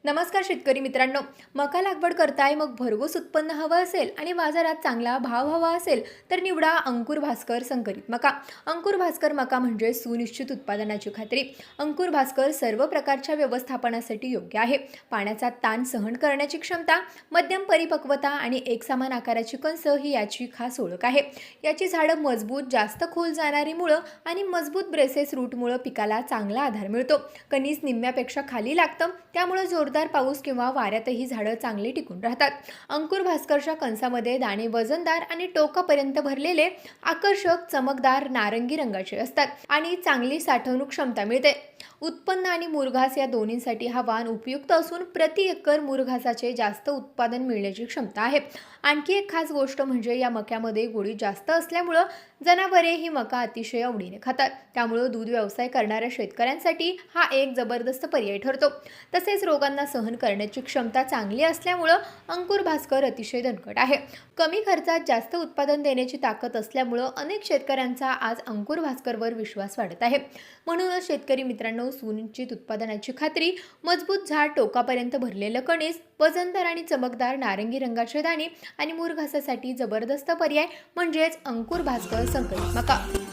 नमस्कार शेतकरी मित्रांनो. मका लागवड करताय, मग भरघोस उत्पन्न हवं असेल आणि बाजारात चांगला भाव हवा असेल तर निवडा अंकुर भास्कर संकरित मका. अंकुर भास्कर मका म्हणजे सुनिश्चित उत्पादनाची खात्री. अंकुर भास्कर सर्व प्रकारच्या व्यवस्थापनासाठी योग्य आहे. पाण्याचा ताण सहन करण्याची क्षमता, मध्यम परिपक्वता आणि एकसमान आकाराची कणस ही याची खास ओळख आहे. याची झाडं मजबूत, जास्त खोल जाणारी मुळं आणि मजबूत ब्रेसेस रूटमुळे पिकाला चांगला आधार मिळतो. कणीस निम्म्यापेक्षा खाली लागतं, त्यामुळे जोरदार पाऊस किंवा वाऱ्यातही झाडं चांगली टिकून राहतात. अंकुर भास्करच्या कणसामध्ये दाणे वजनदार आणि टोकापर्यंत भरलेले, आकर्षक, चमकदार नारंगी रंगाचे असतात आणि चांगली साठवणूक क्षमता मिळते. उत्पन्न आणि मुरघास या दोन्हींसाठी हा वाण उपयुक्त असून प्रति एकर मुरघासाचे जास्त उत्पादन मिळण्याची क्षमता आहे. आणखी एक खास गोष्ट म्हणजे या मक्यामध्ये गोडी जास्त असल्यामुळं जनावरे ही मका अतिशय आवडीने खातात. त्यामुळे दूध व्यवसाय करणाऱ्या शेतकऱ्यांसाठी हा एक जबरदस्त पर्याय ठरतो. तसेच रोगांना सहन करण्याची क्षमता चांगली असल्यामुळं अंकुर भास्कर अतिशय दणकट आहे. कमी खर्चात जास्त उत्पादन देण्याची ताकद असल्यामुळं अनेक शेतकऱ्यांचा आज अंकुर भास्करवर विश्वास वाढत आहे. म्हणूनच शेतकरी मित्रांनो, सुनिश्चित उत्पादनाची खात्री, मजबूत झाड, टोकापर्यंत भरलेलं कणीस, वजनदार आणि चमकदार नारंगी रंगाचे दाणे आणि मुरघासासाठी जबरदस्त पर्याय म्हणजेच अंकुर भास्कर संकरित मका.